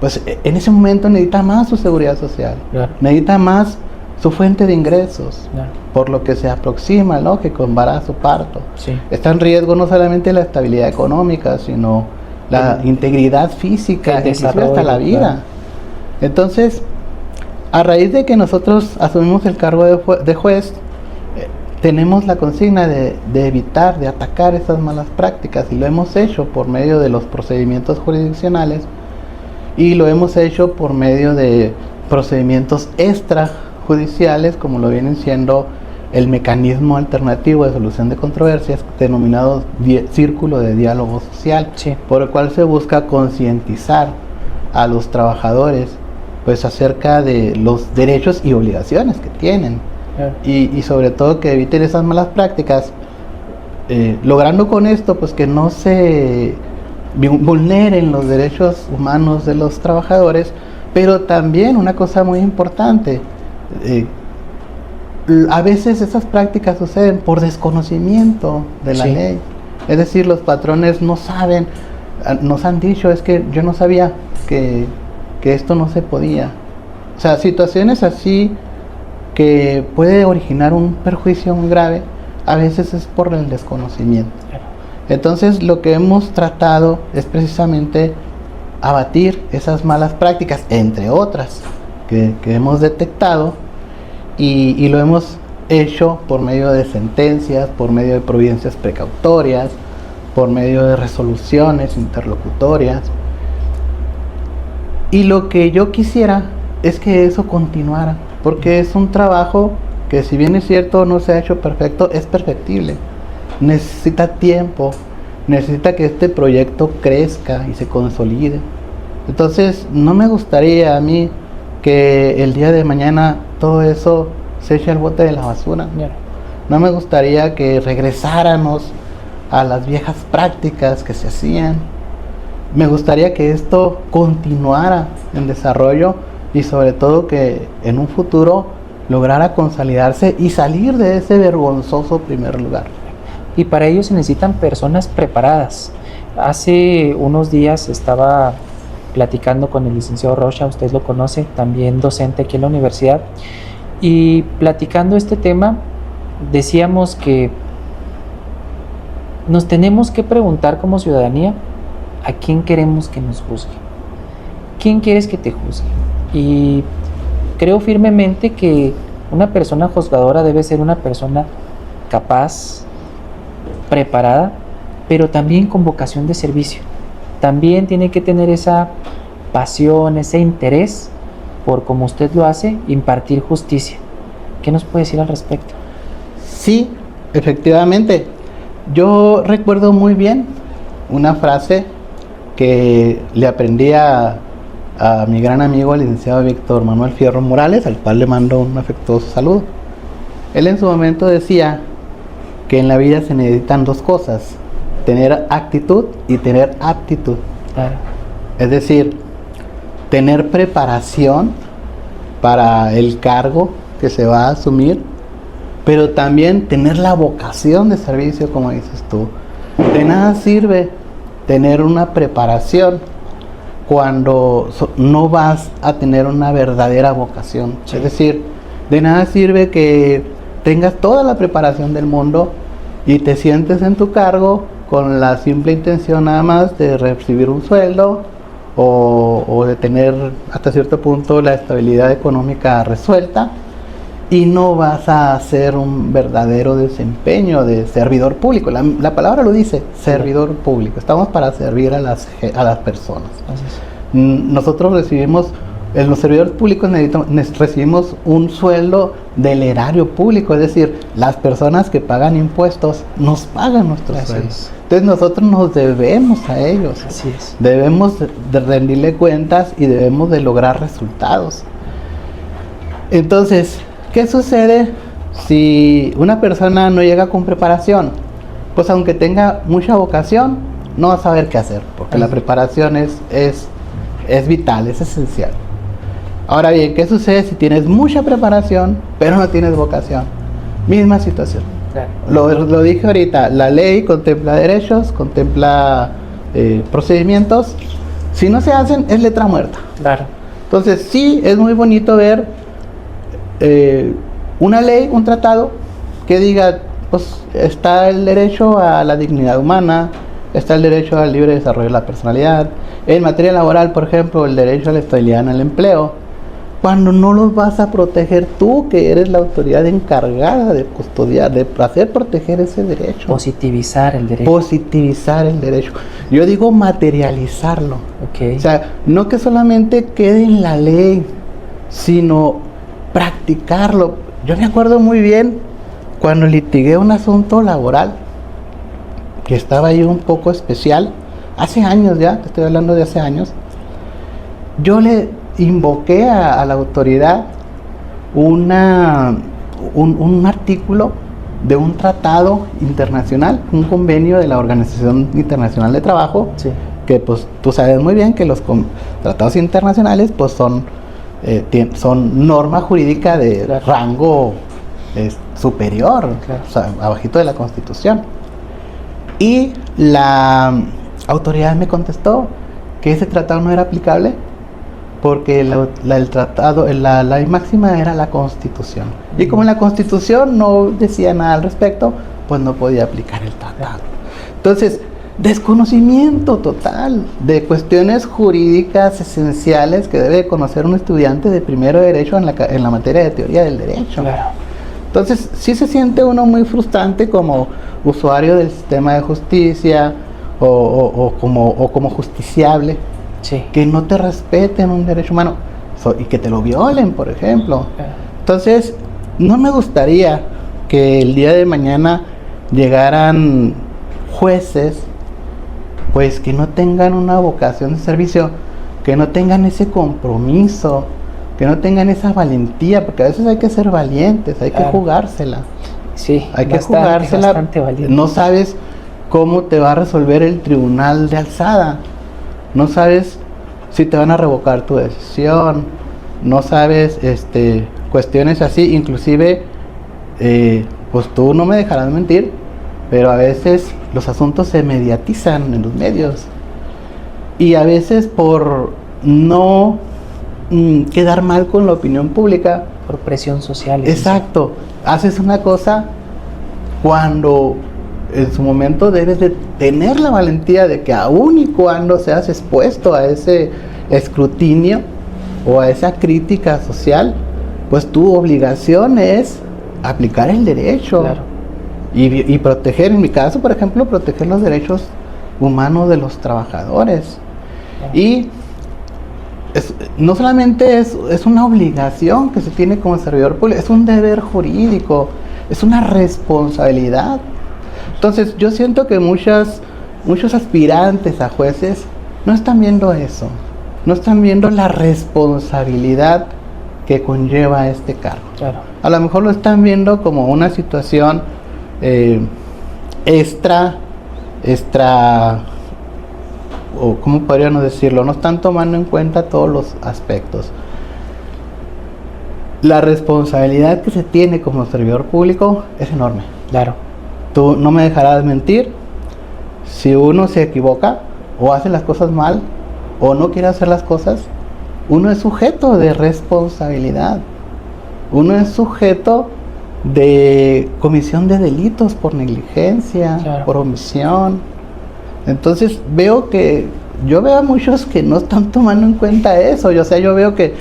pues en ese momento necesita más su seguridad social, claro, necesita más su fuente de ingresos, claro, por lo que se aproxima, lógico, embarazo, parto. Sí. Está en riesgo no solamente la estabilidad económica, sino la integridad física, inclusive hasta la vida. Claro. Entonces, a raíz de que nosotros asumimos el cargo de juez, tenemos la consigna de evitar, de atacar esas malas prácticas, y lo hemos hecho por medio de los procedimientos jurisdiccionales y lo hemos hecho por medio de procedimientos extrajudiciales, como lo vienen siendo el mecanismo alternativo de solución de controversias denominado Círculo de Diálogo Social, sí, por el cual se busca concientizar a los trabajadores pues acerca de los derechos y obligaciones que tienen. Y sobre todo que eviten esas malas prácticas, logrando con esto pues que no se vulneren los derechos humanos de los trabajadores, pero también una cosa muy importante, a veces esas prácticas suceden por desconocimiento de la ley, es decir, los patrones no saben, nos han dicho, es que yo no sabía que esto no se podía, o sea, situaciones así que puede originar un perjuicio muy grave, a veces es por el desconocimiento. Entonces lo que hemos tratado es precisamente abatir esas malas prácticas, entre otras que hemos detectado, y lo hemos hecho por medio de sentencias, por medio de providencias precautorias, por medio de resoluciones interlocutorias. Y lo que yo quisiera es que eso continuara, porque es un trabajo que, si bien es cierto no se ha hecho perfecto, es perfectible. Necesita tiempo, necesita que este proyecto crezca y se consolide. Entonces no me gustaría a mí que el día de mañana todo eso se eche al bote de la basura. No me gustaría que regresáramos a las viejas prácticas que se hacían. Me gustaría que esto continuara en desarrollo y sobre todo que en un futuro lograra consolidarse y salir de ese vergonzoso primer lugar. y para ello se necesitan personas preparadas. Hace unos días estaba platicando con el licenciado Rocha, usted lo conoce, también docente aquí en la universidad, y platicando este tema decíamos que nos tenemos que preguntar como ciudadanía a quién queremos que nos juzgue. ¿Quién quieres que te juzgue? Y creo firmemente que una persona juzgadora debe ser una persona capaz, preparada, pero también con vocación de servicio. También tiene que tener esa pasión, ese interés por, como usted lo hace, impartir justicia. ¿Qué nos puede decir al respecto? Sí, efectivamente. Yo recuerdo muy bien una frase que le aprendí a mi gran amigo, el licenciado Víctor Manuel Fierro Morales, al cual le mando un afectuoso saludo. Él en su momento decía que en la vida se necesitan dos cosas: tener actitud y tener aptitud. Claro. Es decir, tener preparación para el cargo que se va a asumir, pero también tener la vocación de servicio, como dices tú. De nada sirve tener una preparación cuando no vas a tener una verdadera vocación. Sí. Es decir, de nada sirve que tengas toda la preparación del mundo y te sientes en tu cargo con la simple intención nada más de recibir un sueldo o de tener hasta cierto punto la estabilidad económica resuelta, y no vas a hacer un verdadero desempeño de servidor público. La palabra lo dice, servidor público. Estamos para servir a las personas. Nosotros recibimos, en los servidores públicos recibimos un sueldo del erario público, es decir, las personas que pagan impuestos nos pagan nuestros sueldos. Entonces nosotros nos debemos a ellos. Así es. Debemos de rendirle cuentas y debemos de lograr resultados. Entonces, ¿qué sucede si una persona no llega con preparación? Pues aunque tenga mucha vocación, no va a saber qué hacer, porque la preparación es vital, es esencial. Ahora bien, ¿qué sucede si tienes mucha preparación, pero no tienes vocación? Misma situación. Claro. Lo dije ahorita, la ley contempla derechos, contempla procedimientos. Si no se hacen, es letra muerta. Claro. Entonces, sí, es muy bonito ver una ley, un tratado que diga, pues está el derecho a la dignidad humana, está el derecho al libre desarrollo de la personalidad, en materia laboral, por ejemplo, el derecho a la estabilidad en el empleo, cuando no los vas a proteger tú, que eres la autoridad encargada de custodiar, de hacer proteger ese derecho. Positivizar el derecho. Positivizar el derecho. Yo digo materializarlo. Okay. O sea, no que solamente quede en la ley, sino practicarlo. Yo me acuerdo muy bien cuando litigué un asunto laboral que estaba ahí un poco especial, hace años ya, te estoy hablando de hace años. Yo le invoqué a la autoridad un artículo de un tratado internacional, un convenio de la Organización Internacional de Trabajo, sí, que pues tú sabes muy bien que los tratados internacionales pues son norma jurídica de claro, rango superior, claro, o sea, abajito de la Constitución. Y la autoridad me contestó que ese tratado no era aplicable porque el tratado, la ley máxima era la Constitución. Y como la Constitución no decía nada al respecto, pues no podía aplicar el tratado. Entonces, desconocimiento total de cuestiones jurídicas esenciales que debe conocer un estudiante de primero de derecho en la materia de teoría del derecho. Claro. Entonces, sí se siente uno muy frustrante como usuario del sistema de justicia o como justiciable, sí, que no te respeten un derecho humano y que te lo violen, por ejemplo. Claro. Entonces, no me gustaría que el día de mañana llegaran jueces pues que no tengan una vocación de servicio, que no tengan ese compromiso, que no tengan esa valentía, porque a veces hay que ser valientes, hay que jugársela. Sí, hay que jugársela. No sabes cómo te va a resolver el tribunal de alzada, no sabes si te van a revocar tu decisión, no sabes cuestiones así. Inclusive pues tú no me dejarás mentir pero a veces los asuntos se mediatizan en los medios. Y a veces por no quedar mal con la opinión pública. Por presión social. Exacto. Haces una cosa cuando en su momento debes de tener la valentía de que aun y cuando seas expuesto a ese escrutinio o a esa crítica social, pues tu obligación es aplicar el derecho. Claro. Y proteger, en mi caso, por ejemplo, proteger los derechos humanos de los trabajadores. Y no solamente es una obligación que se tiene como servidor público, es un deber jurídico, es una responsabilidad. Entonces yo siento que muchos aspirantes a jueces no están viendo eso, no están viendo la responsabilidad que conlleva este cargo. Claro. A lo mejor lo están viendo como una situación extra, o ¿cómo podríamos decirlo? No están tomando en cuenta todos los aspectos. La responsabilidad que se tiene como servidor público es enorme. Claro. Tú no me dejarás mentir, si uno se equivoca o hace las cosas mal o no quiere hacer las cosas, uno es sujeto de responsabilidad. Uno es sujeto de comisión de delitos por negligencia, claro, por omisión. Entonces yo veo a muchos que no están tomando en cuenta eso. Yo veo que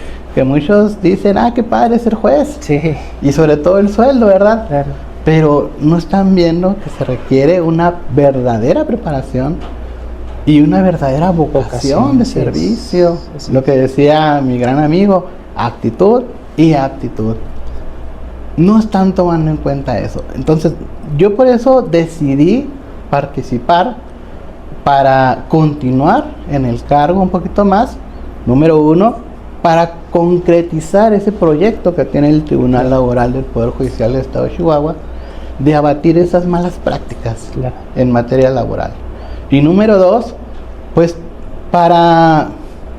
muchos dicen, qué padre ser juez. Sí. Y sobre todo el sueldo, ¿verdad? Claro. Pero no están viendo que se requiere una verdadera preparación y una verdadera vocación de servicio. Sí. Lo que decía mi gran amigo, actitud y aptitud. No están tomando en cuenta eso. Entonces, yo por eso decidí participar para continuar en el cargo un poquito más. Número 1, para concretizar ese proyecto que tiene el Tribunal Laboral del Poder Judicial del Estado de Chihuahua, de abatir esas malas prácticas, claro, en materia laboral. Y número 2, pues para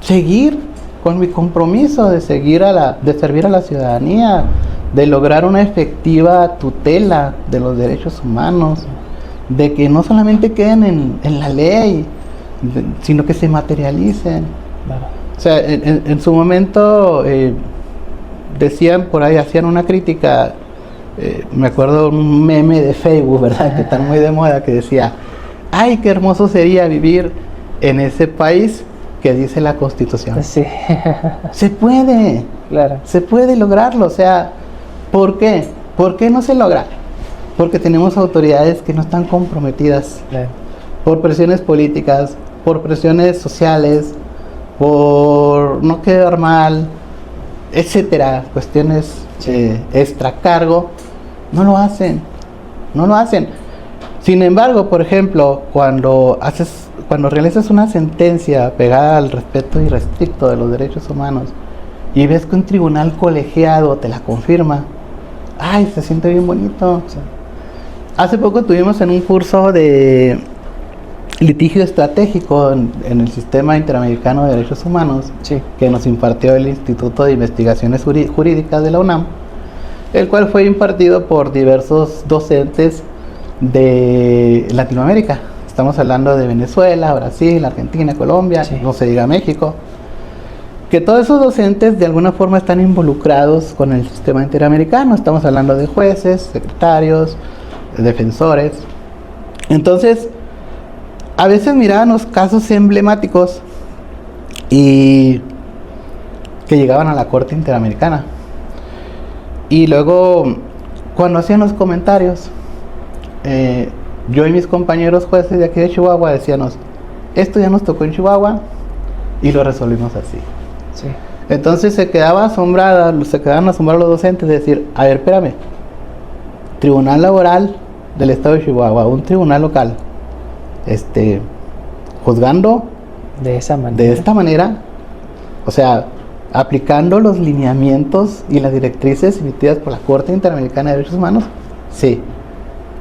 seguir con mi compromiso de servir a la ciudadanía, de lograr una efectiva tutela de los derechos humanos, de que no solamente queden en la ley, sino que se materialicen. Claro. O sea, en su momento decían por ahí, hacían una crítica, me acuerdo un meme de Facebook, ¿verdad? Que están muy de moda, que decía, ¡ay, qué hermoso sería vivir en ese país que dice la Constitución! Sí. Se puede, claro, se puede lograrlo. O sea, ¿por qué? ¿Por qué no se logra? Porque tenemos autoridades que no están comprometidas, claro, por presiones políticas, por presiones sociales, por no quedar mal, etcétera, cuestiones extracargo, no lo hacen. Sin embargo, por ejemplo, cuando realizas una sentencia pegada al respeto irrestricto de los derechos humanos y ves que un tribunal colegiado te la confirma, ¡ay, se siente bien bonito! Sí. Hace poco tuvimos en un curso de litigio estratégico en el Sistema Interamericano de Derechos Humanos, sí, que nos impartió el Instituto de Investigaciones Jurídicas de la UNAM, el cual fue impartido por diversos docentes de Latinoamérica. Estamos hablando de Venezuela, Brasil, Argentina, Colombia, sí, no se diga México. Que todos esos docentes de alguna forma están involucrados con el sistema interamericano. Estamos hablando de jueces, secretarios, defensores. Entonces, a veces miraban los casos emblemáticos y que llegaban a la Corte Interamericana. Y luego, cuando hacían los comentarios, yo y mis compañeros jueces de aquí de Chihuahua decíamos, esto ya nos tocó en Chihuahua y lo resolvimos así. Sí. Entonces se quedaban asombrados los docentes de decir, a ver, espérame, Tribunal Laboral del Estado de Chihuahua, un tribunal local, juzgando de esta manera, o sea, aplicando los lineamientos y las directrices emitidas por la Corte Interamericana de Derechos Humanos, sí,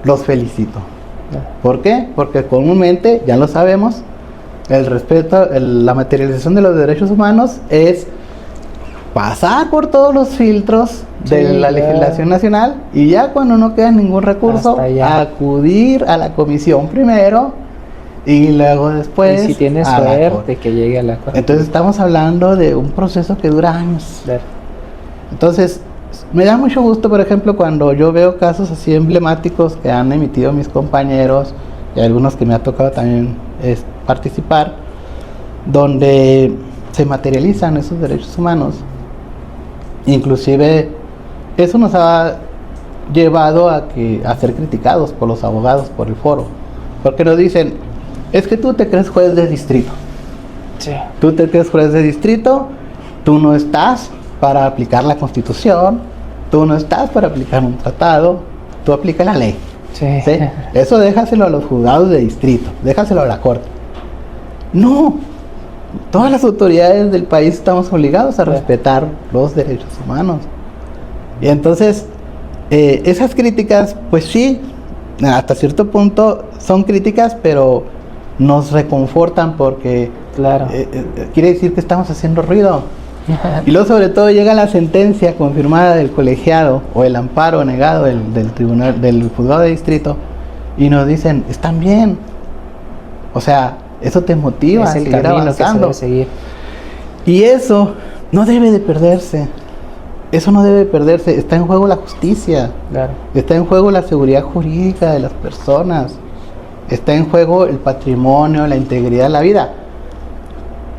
los felicito. ¿Por qué? Porque comúnmente, ya lo sabemos, el respeto, la materialización de los derechos humanos es pasar por todos los filtros de la claro. legislación nacional, y ya cuando no queda ningún recurso, acudir a la comisión primero y luego después y si tienes a la suerte corte. que llegue a la corte. Entonces estamos hablando de un proceso que dura años. Claro. Entonces me da mucho gusto, por ejemplo, cuando yo veo casos así emblemáticos que han emitido mis compañeros y algunos que me ha tocado también participar, donde se materializan esos derechos humanos. Inclusive eso nos ha llevado a ser criticados por los abogados, por el foro, porque nos dicen, es que tú te crees juez de distrito. Sí. Tú te crees juez de distrito, tú no estás para aplicar la Constitución, tú no estás para aplicar un tratado, tú aplicas la ley. Sí. ¿Sí? Eso déjaselo a los juzgados de distrito, déjaselo a la corte. No, todas las autoridades del país estamos obligados a respetar los derechos humanos. Y entonces, esas críticas, pues sí, hasta cierto punto son críticas, pero nos reconfortan porque Claro. Quiere decir que estamos haciendo ruido. Y luego sobre todo llega la sentencia confirmada del colegiado o el amparo negado del tribunal, del juzgado de distrito, y nos dicen, están bien. O sea, eso te motiva Es a el seguir camino avanzando. que se debe seguir. Y eso no debe de perderse. Eso no debe perderse. Está en juego la justicia. Claro. Está en juego la seguridad jurídica de las personas. Está en juego el patrimonio, la integridad de la vida.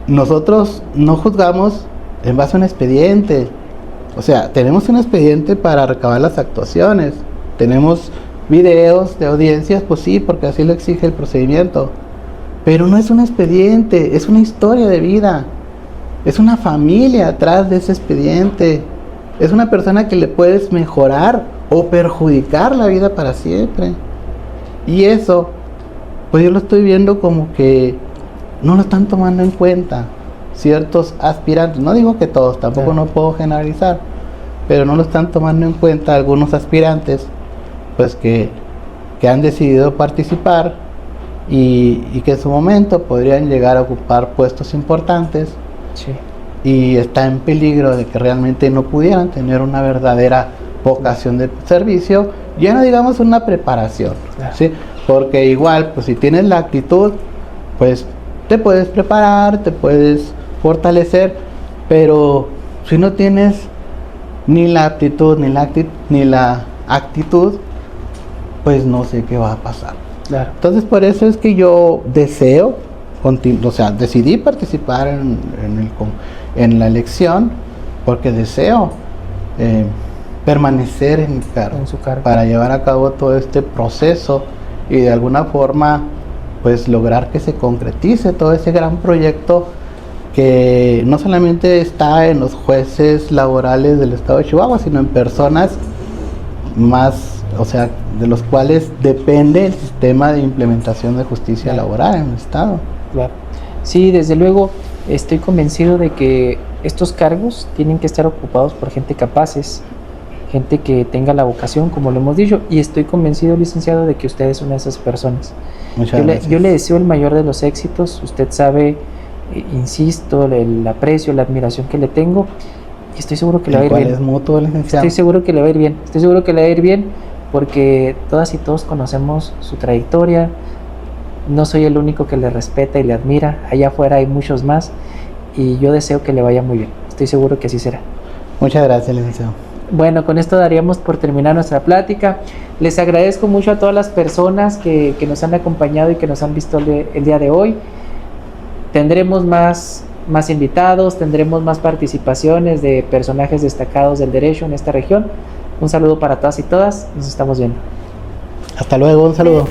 Nosotros no juzgamos en base a un expediente. O sea, tenemos un expediente para recabar las actuaciones. Tenemos videos de audiencias, pues sí, porque así lo exige el procedimiento. Pero no es un expediente, es una historia de vida. Es una familia atrás de ese expediente. Es una persona que le puedes mejorar o perjudicar la vida para siempre. Y eso, pues yo lo estoy viendo como que no lo están tomando en cuenta ciertos aspirantes. No digo que todos, tampoco no puedo generalizar, pero no lo están tomando en cuenta algunos aspirantes, pues que han decidido participar y que en su momento podrían llegar a ocupar puestos importantes. Sí. Y está en peligro de que realmente no pudieran tener una verdadera vocación de servicio, ya no digamos una preparación, Claro. ¿sí? Porque igual, pues si tienes la actitud, pues te puedes preparar, te puedes fortalecer, pero si no tienes ni la aptitud ni la actitud, pues no sé qué va a pasar. Claro. Entonces por eso es que yo deseo, decidí participar en la elección, porque deseo permanecer en su cargo para llevar a cabo todo este proceso y de alguna forma pues lograr que se concretice todo ese gran proyecto que no solamente está en los jueces laborales del estado de Chihuahua, sino en personas más, o sea, de los cuales depende el sistema de implementación de justicia laboral en el estado. Claro. Sí, desde luego estoy convencido de que estos cargos tienen que estar ocupados por gente capaces, gente que tenga la vocación, como lo hemos dicho, y estoy convencido, licenciado, de que usted es una de esas personas. Yo le deseo el mayor de los éxitos. Usted sabe, insisto, el aprecio, la admiración que le tengo, y estoy seguro que le va a ir bien. Es mutuo, licenciado. Estoy seguro que le va a ir bien. Estoy seguro que le va a ir bien porque todas y todos conocemos su trayectoria. No soy el único que le respeta y le admira. Allá afuera hay muchos más y yo deseo que le vaya muy bien. Estoy seguro que así será. Muchas gracias, licenciado. Bueno, con esto daríamos por terminar nuestra plática. Les agradezco mucho a todas las personas que nos han acompañado y que nos han visto el día de hoy. Tendremos más invitados, tendremos más participaciones de personajes destacados del derecho en esta región. Un saludo para todas y todas. Nos estamos viendo. Hasta luego, un saludo.